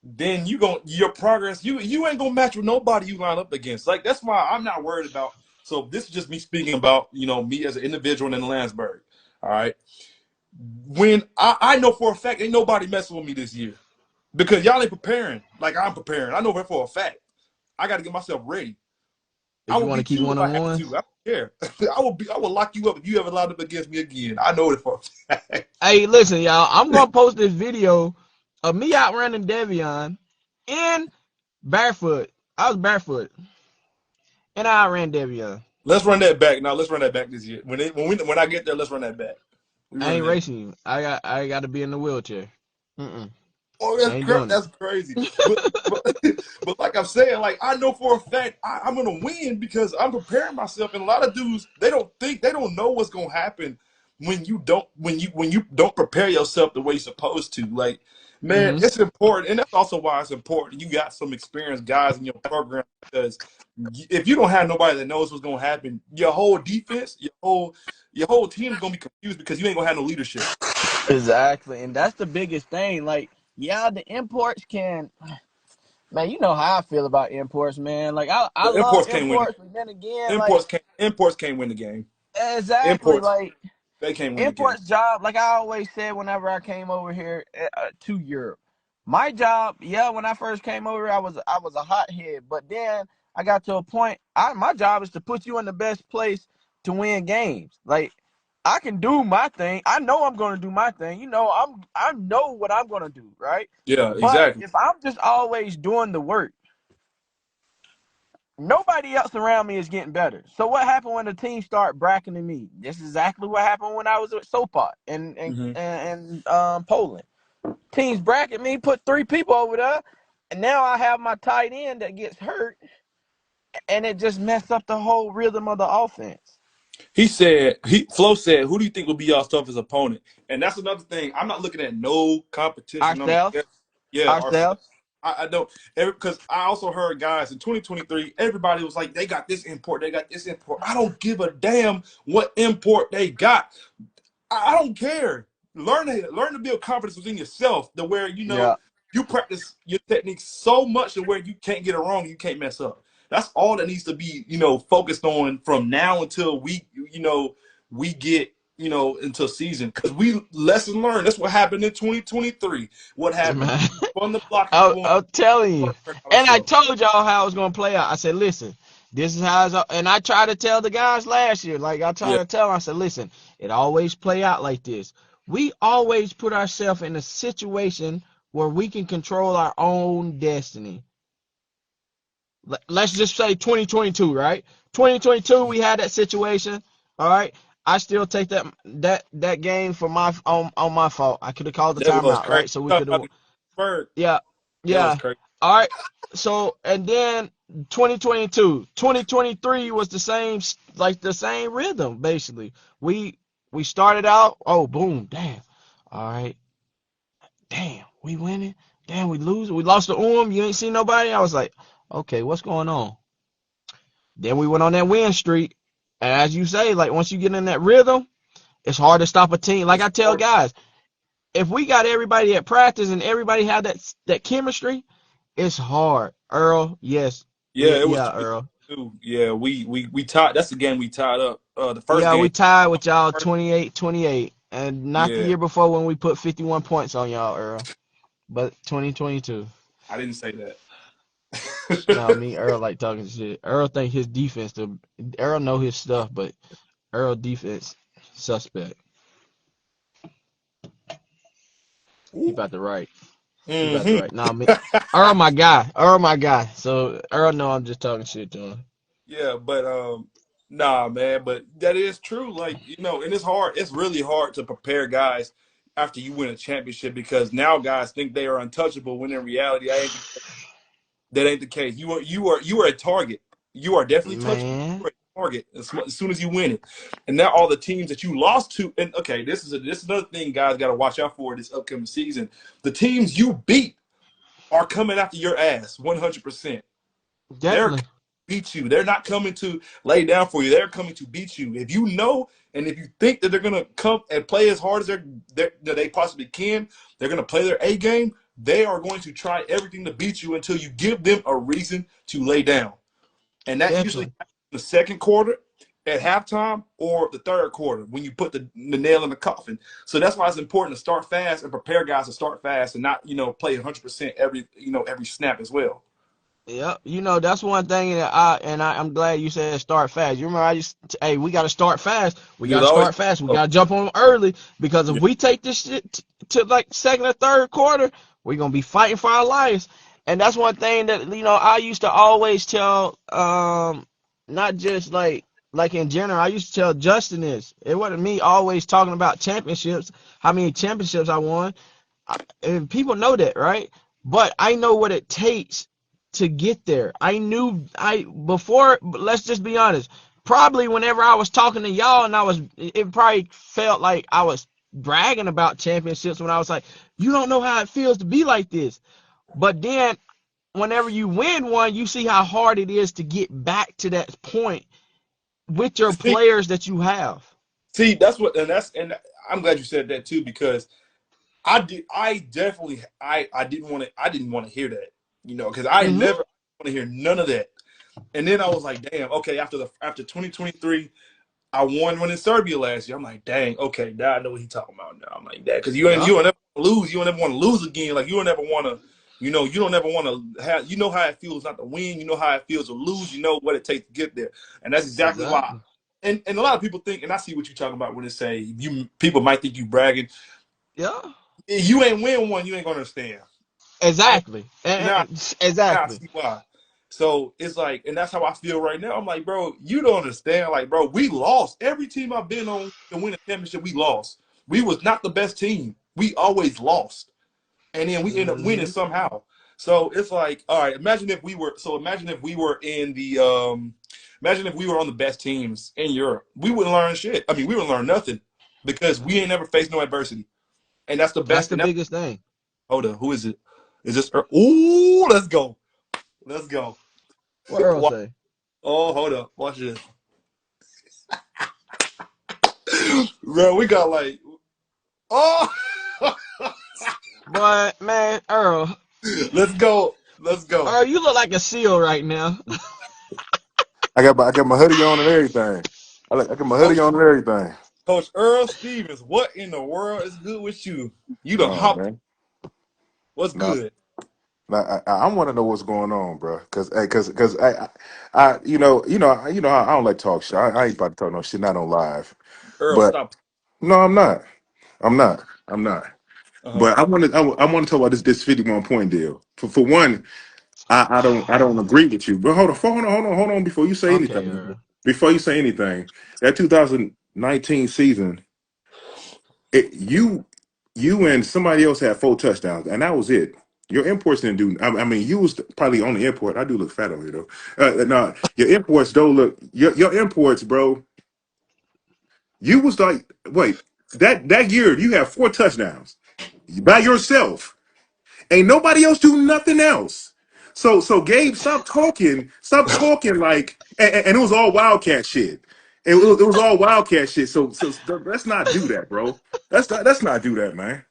then your progress. You ain't gonna match with nobody you line up against. Like that's why I'm not worried about. So this is just me speaking about me as an individual in Landsberg. All right, when I know for a fact ain't nobody messing with me this year because y'all ain't preparing like I'm preparing. I know that for a fact. I got to get myself ready. I Did you will want to beat keep you if one I on have ones? to. I don't care. I will lock you up if you ever line up against me again. I know it for a fact. Hey, listen, y'all. I'm gonna post this video of me out running Devion in barefoot. I was barefoot, and I ran Devion. Let's run that back now. Let's run that back this year. When I get there, let's run that back. We I running ain't that. racing you. I got to be in the wheelchair. Mm-mm. Oh, I ain't doing that's crazy. But but like I'm saying, like I know for a fact I'm gonna win because I'm preparing myself. And a lot of dudes they don't know what's gonna happen when you don't prepare yourself the way you're supposed to. Like it. man, Mm-hmm. it's important, and that's also why it's important. You got some experienced guys in your program because if you don't have nobody that knows what's gonna happen, your whole defense, your whole team is gonna be confused because you ain't gonna have no leadership. Exactly, and that's the biggest thing. Like, yeah, the imports can. Man, you know how I feel about imports, man. Like, I The love imports can't win. imports, but then again, like, Imports can't win the game. exactly, Imports like they can't win the game. imports job. Like I always said, whenever I came over here to Europe, my job, yeah, when I first came over, I was a hothead, but then I got to a point. My job is to put you in the best place to win games. Like I can do my thing. I know I'm going to do my thing. I know what I'm going to do, right? Yeah, But exactly. if I'm just always doing the work, nobody else around me is getting better. So what happened when the team start bracketing me? This is exactly what happened when I was at Sopot Hmm. and Poland. Teams bracket me, put three people over there, and now I have my tight end that gets hurt, and it just messed up the whole rhythm of the offense. Flo said, who do you think will be y'all's toughest opponent? And that's another thing. I'm not looking at no competition on Ourselves. the yeah, ourselves. Ourselves. I don't because I also heard guys in 2023, everybody was like, they got this import, they got this import. I don't give a damn what import they got. I don't care. Learn to build confidence within yourself to where Yeah. you practice your technique so much to where you can't get it wrong, you can't mess up. That's all that needs to be, focused on from now until we get, until season. Because we lesson learned. That's what happened in 2023. What happened? Man. We on the block and we I'm, want I'm telling you. to learn And I ourselves. told y'all how it was gonna play out. I said, listen, this is how it's. And I tried to tell the guys last year, like I tried Yeah, to tell them, I said, listen, it always play out like this. We always put ourselves in a situation where we can control our own destiny. Let's just say 2022, right? 2022, we had that situation. All right. I still take that game for on my fault. I could have called the that was timeout, crazy. right? So we Talking could about have. the bird, Yeah, that was yeah. crazy. All right. So and then 2022, 2023 was the same rhythm basically. We started out, oh boom, damn. All right, damn, we winning. Damn, we lose. We lost the You ain't seen nobody. I was like, okay, what's going on? Then we went on that win streak. And as you say, like once you get in that rhythm, it's hard to stop a team. Like It's I tell hard. guys, if we got everybody at practice and everybody had that chemistry, it's hard. Earl, yes. Yeah, it was Yeah, Earl. 22. Yeah, we tied. That's the game we tied up. The first Yeah, game. we tied with y'all 28-28. And not the Yeah, year before when we put 51 points on y'all, Earl. But 2022. I didn't say No, that. me, Earl like talking shit. Earl think his defense Earl know his stuff, but Earl defense suspect. He Ooh. about to write. He about to Hmm. write. Nah, me. Earl my guy. Earl my guy. So Earl know I'm just talking shit to him. Yeah, but nah, man. But that is true. Like and it's hard. It's really hard to prepare guys after you win a championship because now guys think they are untouchable when in reality that ain't the case. You are a target. You are definitely touchable. Man, You are a target as soon as you win it. And now all the teams that you lost to, and okay, this is another thing guys got to watch out for this upcoming season. The teams you beat are coming after your ass 100%. They're coming definitely. to beat you. They're not coming to lay down for you. They're coming to beat you. If you know and if you think that they're gonna come and play as hard as they possibly can, they're gonna play their A game. They are going to try everything to beat you until you give them a reason to lay down. And that usually Definitely. happens in the second quarter, at halftime, or the third quarter when you put the nail in the coffin. So that's why it's important to start fast and prepare guys to start fast and not play 100% every snap as well. Yep. That's one thing that I'm glad you said start fast. You remember hey, we gotta start fast. We You was gotta always start fast. We gotta jump on them early because if yeah. we take this shit to like second or third quarter, we're gonna be fighting for our lives. And that's one thing that I used to always tell not just like in general, I used to tell Justin this. It wasn't me always talking about championships, how many championships I won. And people know that, right? But I know what it takes to get there. I knew I before. Let's just be honest. Probably whenever I was talking to y'all, and it probably felt like I was bragging about championships when I was like, you don't know how it feels to be like this. But then, whenever you win one, you see how hard it is to get back to that point with your See, players that you have. see, and I'm glad you said that too because I didn't want to hear that, because I Mm-hmm. never want to hear none of that. And then I was like, damn, okay, after 2023, I won one in Serbia last year. I'm like, dang, okay, now I know what he's talking about now. I'm like that because Yeah. you don't ever lose. You don't ever want to lose again. Like you don't ever want to, you don't ever want to have. You know how it feels not to win. You know how it feels to lose. You know what it takes to get there, and that's exactly why. Exactly. And a lot of people think, and I see what you're talking about when they say you people might think you bragging. Yeah. You ain't win one, you ain't gonna understand. I Exactly. now now I Exactly. see why. So it's like, and that's how I feel right now. I'm like, bro, you don't understand. Like, bro, we lost. Every team I've been on to win a championship, we lost. We was not the best team. We always lost. And then we end up winning Mm-hmm. somehow. So it's like, all right, imagine if we were in the Imagine if we were on the best teams in Europe. We wouldn't learn shit. I mean, we wouldn't learn nothing because we ain't never faced no adversity. And that's the That's best. the And that's, biggest thing. hold up, who is it? Is this Earl? Ooh, let's go. Let's go. What Earl say? Oh, hold up. Watch this. Bro, we got like, oh, Boy, man, Earl. let's go. Let's go. Earl, you look like a seal right now. I got my hoodie on and everything. I got my hoodie Coach, on and everything. Coach Earl Stevens, what in the world is good with you? You done No hopped. man, What's no. good? I want to know what's going on, bro. Cause I don't like talk shit. I ain't about to talk no shit, not on live. Earl, But stop. no, I'm not. I'm not. I'm not. Uh-huh. But I want to talk about this 51 point deal. For one, I don't agree with you. But hold on before you say Okay, anything. Earl. Before you say anything, that 2019 season, it, you and somebody else had 4 touchdowns, and that was it. Your imports didn't do. I mean, you was probably on the import. I do look fat over here though. No, your imports don't look. Your imports, bro. You was like, wait, that year you had 4 touchdowns by yourself. Ain't nobody else do nothing else. So Gabe, stop talking like, and it was all Wildcat shit. It was all Wildcat shit. So let's not do that, bro. Let's not do that, man.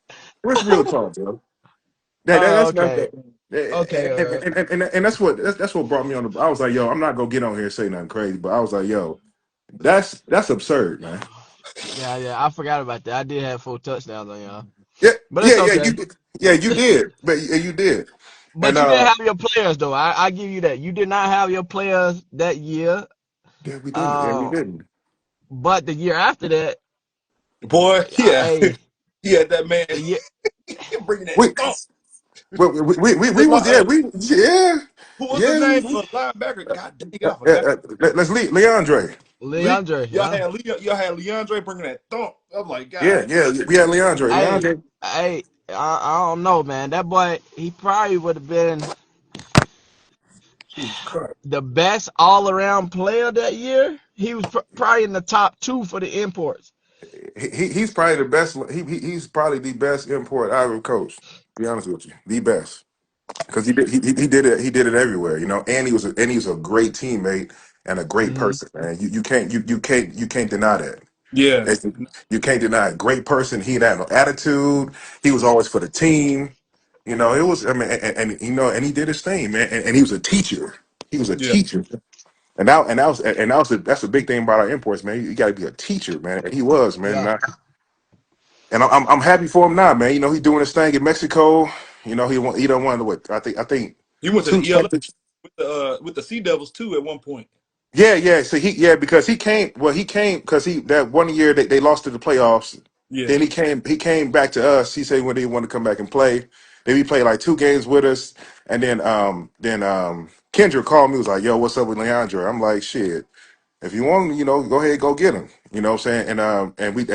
Where's real talk, bro? That's not Okay. Okay, Earl. and that's what brought me on the. I was like, yo, I'm not gonna get on here and say nothing crazy, but I was like, yo, that's absurd, man. Yeah, yeah. I forgot about that. I did have 4 touchdowns on y'all. Yeah, But it's you okay. did. Yeah, you did, but yeah, you did, and But you didn't have your players though. I give you that. You did not have your players that year. yeah, we didn't. Yeah, we Uh, didn't. but the year after that, Boy, yeah. hey, He had that man the year, bringing that We thump. we was yeah Who was his yeah. name? Linebacker. God dang, I forgot. Let's leave Leandre. Leandre, yeah. Y'all had Leandre bringing that thump. I'm like, Yeah, God, yeah, we had Leandre. Hey, Leandre. I don't know, man. That boy, he probably would have been Jesus Christ. the best all-around player that year. He was probably in the top two for the imports. He's probably the best. He's probably the best import I ever coached. To be honest with you, the best because he did it everywhere. You know, and he was a great teammate and a great Hmm. person. Man, you can't deny that. Yeah. It's- You can't deny a great person. He had no attitude. He was always for the team. You know, it was. I mean, you know, and he did his thing, man. And he was a teacher. He was a Yeah. teacher. That's the big thing about our imports, man. You got to be a teacher, man. And he was, man. Yeah, And I'm happy for him now, man. You know, he's doing his thing in Mexico. You know, he don't want to what I think He went to two the ELF championships. with the Sea Devils too at one point. Yeah. So because he came. Well, he came because he that one year they lost to the playoffs. Yeah. Then he came back to us. He said when he wanted to come back and play. Then he played like 2 games with us, and then Kendra called me. Was like, "Yo, what's up with Leandro?" I'm like, "Shit, if you want, you know, go ahead, go get him." You know what I'm saying?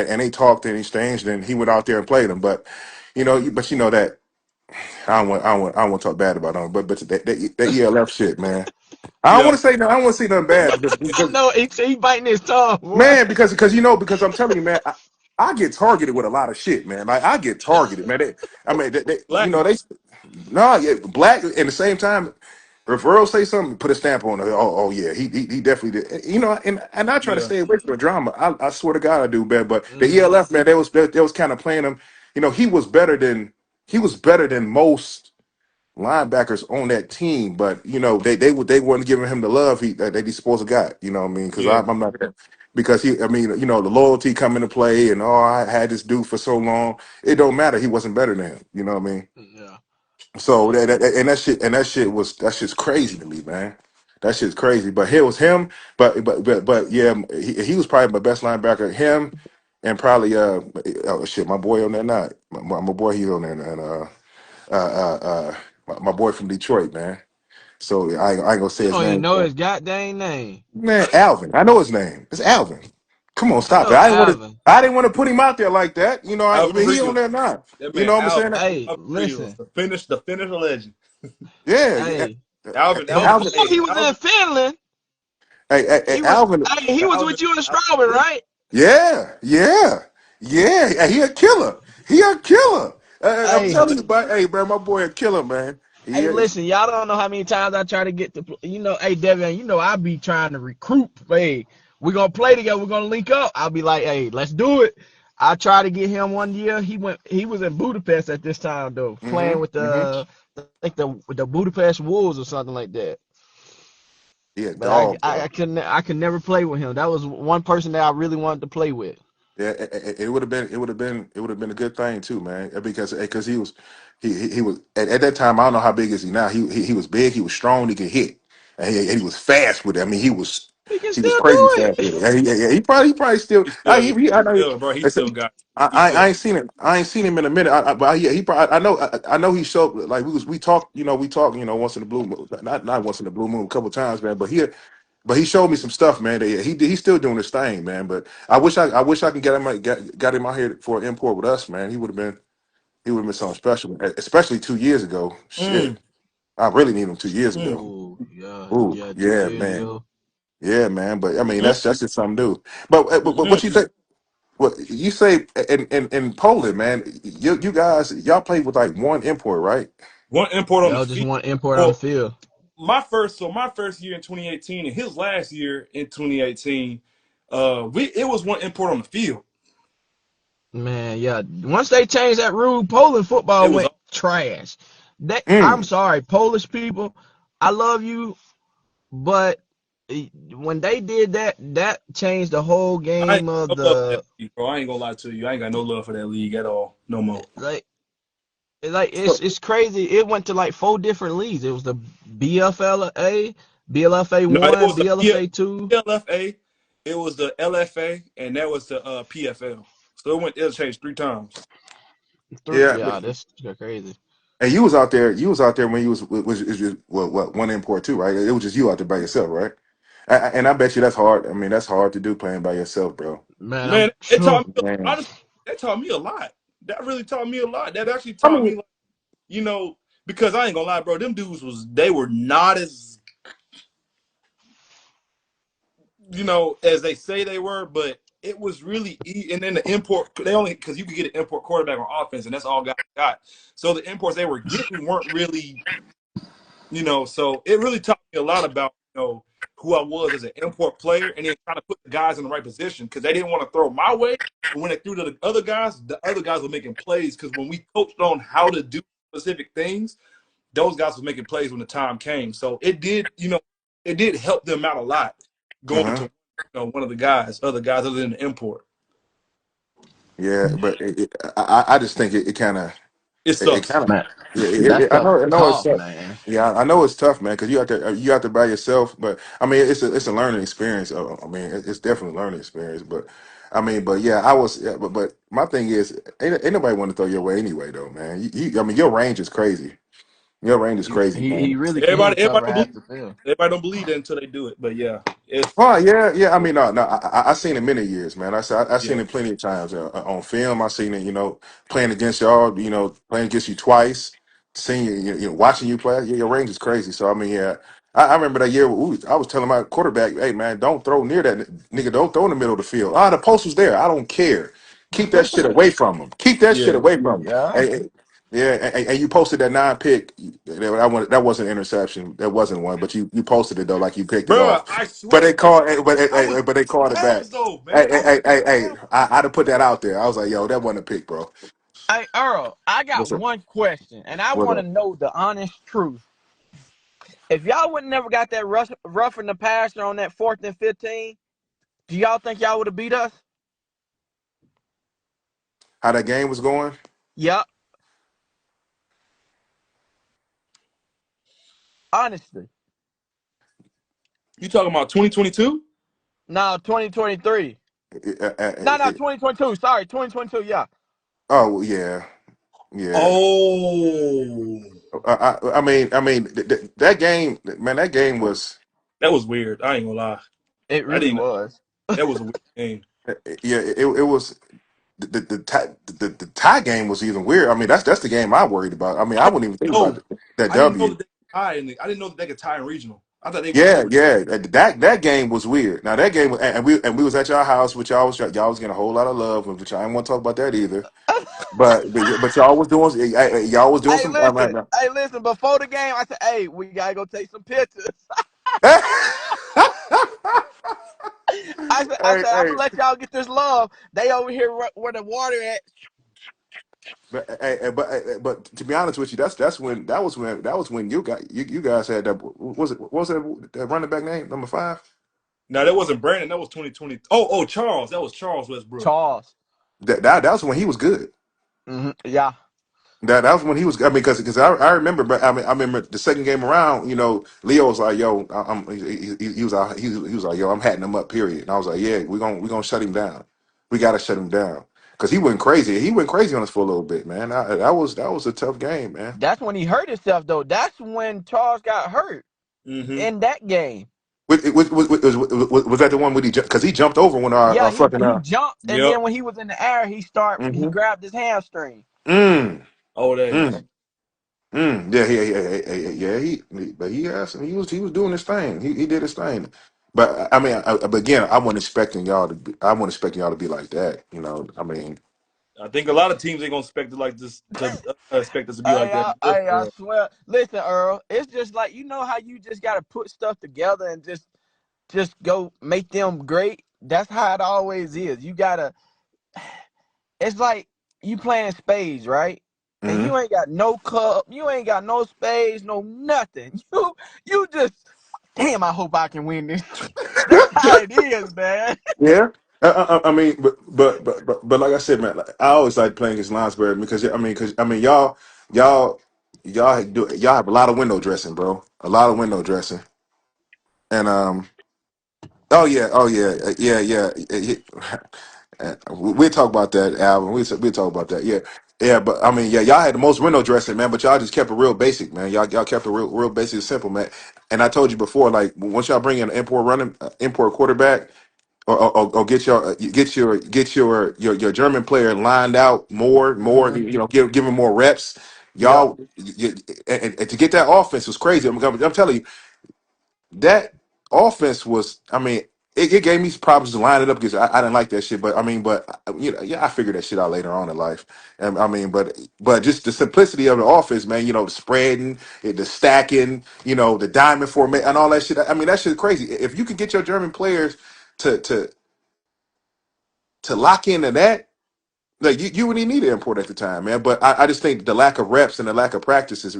And they talked and exchanged, and he went out there and played him. But you know that I don't want to talk bad about him. But that ELF shit, man. I don't Yeah. want to say no. I don't want to say nothing bad I because know. He biting his tongue, boy. man, because I'm telling you, man, I get targeted with a lot of shit, man. Like I get targeted, man. You Black know, man. no, yeah, black. At the same time, if Earl say something, put a stamp on it. Oh yeah, he definitely did. You know, and I try to Yeah. stay away from the drama. I swear to God, I do, man. But the Hmm. ELF, man, they was kind of playing him. You know, he was better than most linebackers on that team, but you know they weren't giving him the love that he's supposed to got. You know what I mean? Because Yeah. I'm not because he. I mean, you know, the loyalty come into play, and I had this dude for so long. It don't matter. He wasn't better than him. You know what I mean? Yeah. So that shit was that shit's crazy to me, man. That shit's crazy. But here was him. But yeah, he was probably my best linebacker. Him and probably oh shit, my boy on there not my boy he's on there and my boy from Detroit, man. So I ain't gonna say You his don't even name. know his goddamn name. Man, Alvin. I know his name. It's Alvin. Come on, I stop it. know Alvin. I didn't want to put him out there like that. You know, I Alvin mean he on Real. there now. That You man know what I'm saying? Alvin. Hey, Alvin Real. listen. The finisher legend. Yeah, yeah. Hey, Alvin. And Alvin. before Alvin, Hey, he was in Alvin. Finland, Hey, He was Alvin. he was Alvin, with you in Alvin Strawberry, Lee. right? Yeah, yeah, yeah. He a killer. He a killer. I'm Hey, telling you, but hey, man, my boy a killer, man. He hey, is. listen, y'all don't know how many times I try to get to, hey, Devion, I be trying to recruit. Hey, we're gonna play together. We're gonna link up. I'll be like, hey, let's do it. I tried to get him one year. He was in Budapest at this time though, playing with Mm-hmm. I think the Budapest Wolves or something like that. He a But dog, I bro. couldn't I could never play with him. That was one person that I really wanted to play with. Yeah, it would have been, it would have been a good thing too, man. Because he was at that time. I don't know how big is he now. He was big. He was strong. He could hit, and he was fast with it. I mean, He can he was still crazy do fast it. with it. He probably still. He still, yeah, I know. bro. He Listen, still got. He still. I ain't seen him. I ain't seen him in a minute. But yeah, he probably. I know he showed like we talked. We talked. Once in the blue moon, not once in the blue moon, a couple times, man. But he showed me some stuff, man. That he's still doing his thing, man. But I wish I can got him out here for an import with us, man. He would have been something special, especially 2 years ago. Mm, Shit, I really need him 2 years mm, ago. Oh yeah, Ooh, yeah, two yeah, years man, ago. yeah, man. But I mean, mm, that's just something new. But mm. what you think? What you say in Poland, man? You guys y'all played with like one import, right? One import on Yeah, the I just field. want import on the Well, field. my first year in 2018 and his last year in 2018, it was one import on the field. Man, yeah. Once they changed that rule, Poland It football was went trash. I'm Mm. sorry, Polish people. I love you, but when they did that, that changed the whole I ain't game of got no love for that the league, bro. I ain't gonna lie to you. I ain't got no love for that league at all. No more. like. Like So, it's crazy. It went to like four different leagues. It was the BFLA, BLFA No, it one, was the BLFA two. PLFA, it was the LFA, and that was the PFL. So it changed three times. Three. yeah, Yeah, that's crazy. and you was out there. You was out there when you was just what one import too, right? It was just you out there by yourself, right? And I bet you that's hard. I mean, that's hard to do playing by yourself, bro. Man, Man, I'm it taught me Man, honestly. That taught me a lot. That really taught me a lot. That actually I taught me, mean, like, because I ain't gonna lie, bro. Them dudes they were not as as they say they were, but it was really and then the import they only because you could get an import quarterback on offense, and that's all guys got. So the imports they were getting weren't really so it really taught me a lot about who I was as an import player, and then trying to put the guys in the right position because they didn't want to throw my way. But when they threw to the other guys were making plays because when we coached on how to do specific things, those guys were making plays when the time came. So it did help them out a lot going to uh-huh. one of the guys, other than the import. Yeah, but I just think it kind of It it sucks. kind of Man, yeah. that stuff I know it's tough, tough. man. Yeah, I know it's tough, man, because you out there by yourself. But I mean, it's a learning experience. I mean, it's definitely a learning experience. But I mean, but yeah, I was. Yeah, but my thing is, ain't nobody want to throw your way anyway, though, man. I mean, your range is crazy. Your range is crazy, He man. really can Everybody cover don't half believe. the field. Everybody don't believe that until they do it. But yeah, it's Oh yeah, yeah. I mean, no. I seen it many years, man. I seen yeah. it plenty of times on film. I seen it, playing against y'all. Playing against you twice. Seeing watching you play. Yeah, your range is crazy. So I mean, yeah. I remember that year. I was telling my quarterback, "Hey, man, don't throw near that nigga. Don't throw in the middle of the field. Ah, the post was there. I don't care. Keep that shit away from him. Keep that shit Yeah. away from him." Yeah. Yeah, and you posted that 9 pick. That wasn't an interception. That wasn't one, but you posted it though, like you picked it Bro, off. I But swear, they called, I was but they called it back. Rams though, man. I was Rams. I'd have put that out there. I was like, yo, that wasn't a pick, bro. Hey Earl, I got What's up? one question, and I What want to up? know the honest truth. If y'all would never got that roughing the passer on that 4th and 15, do y'all think y'all would have beat us? How that game was going? Yep. Honestly. You talking about 2022? No, 2023. Uh, uh, uh, No, no, uh, 2022. Sorry, 2022. Yeah. oh yeah, yeah. Oh, I mean, that game, man, that game was, that was weird. I ain't gonna lie. It I really didn't. was. That was a weird game. yeah, it was. The tie game was even weird. I mean, that's the game I worried about. I mean, I I didn't wouldn't even think about know. that I didn't know W. that they could tie. I didn't know that they could tie in regional. I thought they went Yeah, over. yeah. That game was weird. Now that game, and we was at y'all house, which y'all was getting a whole lot of love, which I didn't want to talk about that either. But y'all was doing Hey, some. listen. Hey, listen. Before the game, I said, "Hey, we gotta go take some pictures." hey, I said, I'm hey, gonna let y'all get this love. They over here where the water at. but to be honest with you, that was when you guys had that. What was that running back name number 5? No, that wasn't Brandon. That was 2020. Oh, Charles. That was Charles Westbrook. Charles. That was when he was good. Yeah. That was when he was. I mean, because I remember, but I remember the second game around. Leo was like, "Yo, he was like, he was like, yo, I'm hatting him up." Period. And I was like, "Yeah, we gonna shut him down. We gotta shut him down because he went crazy. He went crazy on us for a little bit, man. That was a tough game, man. That's when he hurt himself, though. That's when Charles got hurt Mm-hmm. in that game. Was that the one with because he jumped over when our Yeah, fucking he jumped, and Yep. then when he was in the air, he mm-hmm. grabbed his hamstring. mm, Old age. mm, yeah, yeah, but he was doing his thing. He did his thing. But I mean, but again, I wasn't expecting y'all to be like that. I mean, I think a lot of teams ain't gonna expect it like this to expect us to be like that. I swear. Listen, Earl, it's just like how you just gotta put stuff together and just go make them great. That's how it always is. You gotta. It's like you playing spades, right? And mhm. you ain't got no cup, you ain't got no spades, no nothing. You just damn. I hope I can win this. That's how it is, man. Yeah. I mean, but like I said, man, like, I always like playing against Linesburg because y'all have a lot of window dressing, bro. A lot of window dressing, and we'll talk about that, Alvin. We'll talk about that. Yeah, yeah. But I mean, yeah, y'all had the most window dressing, man. But y'all just kept it real basic, man. Y'all kept it real basic and simple, man. And I told you before, like once y'all bring in an import quarterback, or get your German player lined out more. Mhm. Give him more reps. Yep. And to get that offense was crazy. I'm telling you that offense was. I mean, it gave me problems to line it up because I didn't like that shit. But I mean, yeah, I figured that shit out later on in life. And I mean, but just the simplicity of the offense, man. The spreading, the stacking, the diamond formation, and all that shit. I mean, that shit is crazy. If you could get your German players to to to lock into that, like you wouldn't even need an import at the time, man. But I just think the lack of reps and the lack of practices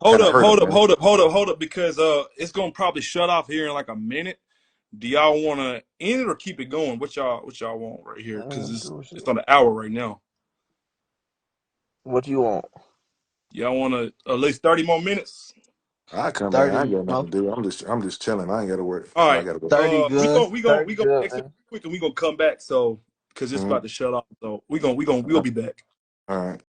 Hold up, hurt hold him, up, man. hold up, hold up, hold up, because it's gonna probably shut off here in like a minute. Do y'all want to end it or keep it going? What y'all want right here? Because it's on the hour right now. What you want? Y'all want to at least 30 more minutes? I come back. I ain't 30, got nothing to do. I'm just chilling. I ain't got to work. All Well, I right. got to work. 30 We good. going we going we 30 going to good, exit man. quick and we gonna come back. So because it's Mhm. about to shut off. So we'll be back. All right.